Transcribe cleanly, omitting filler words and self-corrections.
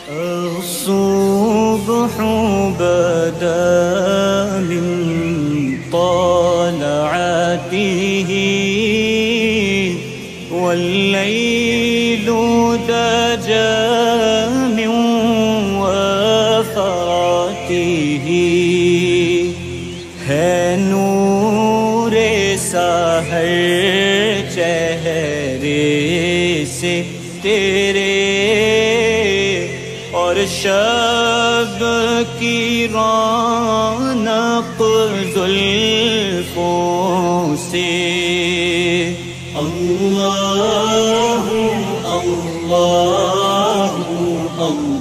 الصبح بدا من طلعته والليل دجى من وفراته है नूर सहर चेहरे से तेरे और शब की रौनक जुल्फों से। अल्लाहु अल्लाहु अल्लाह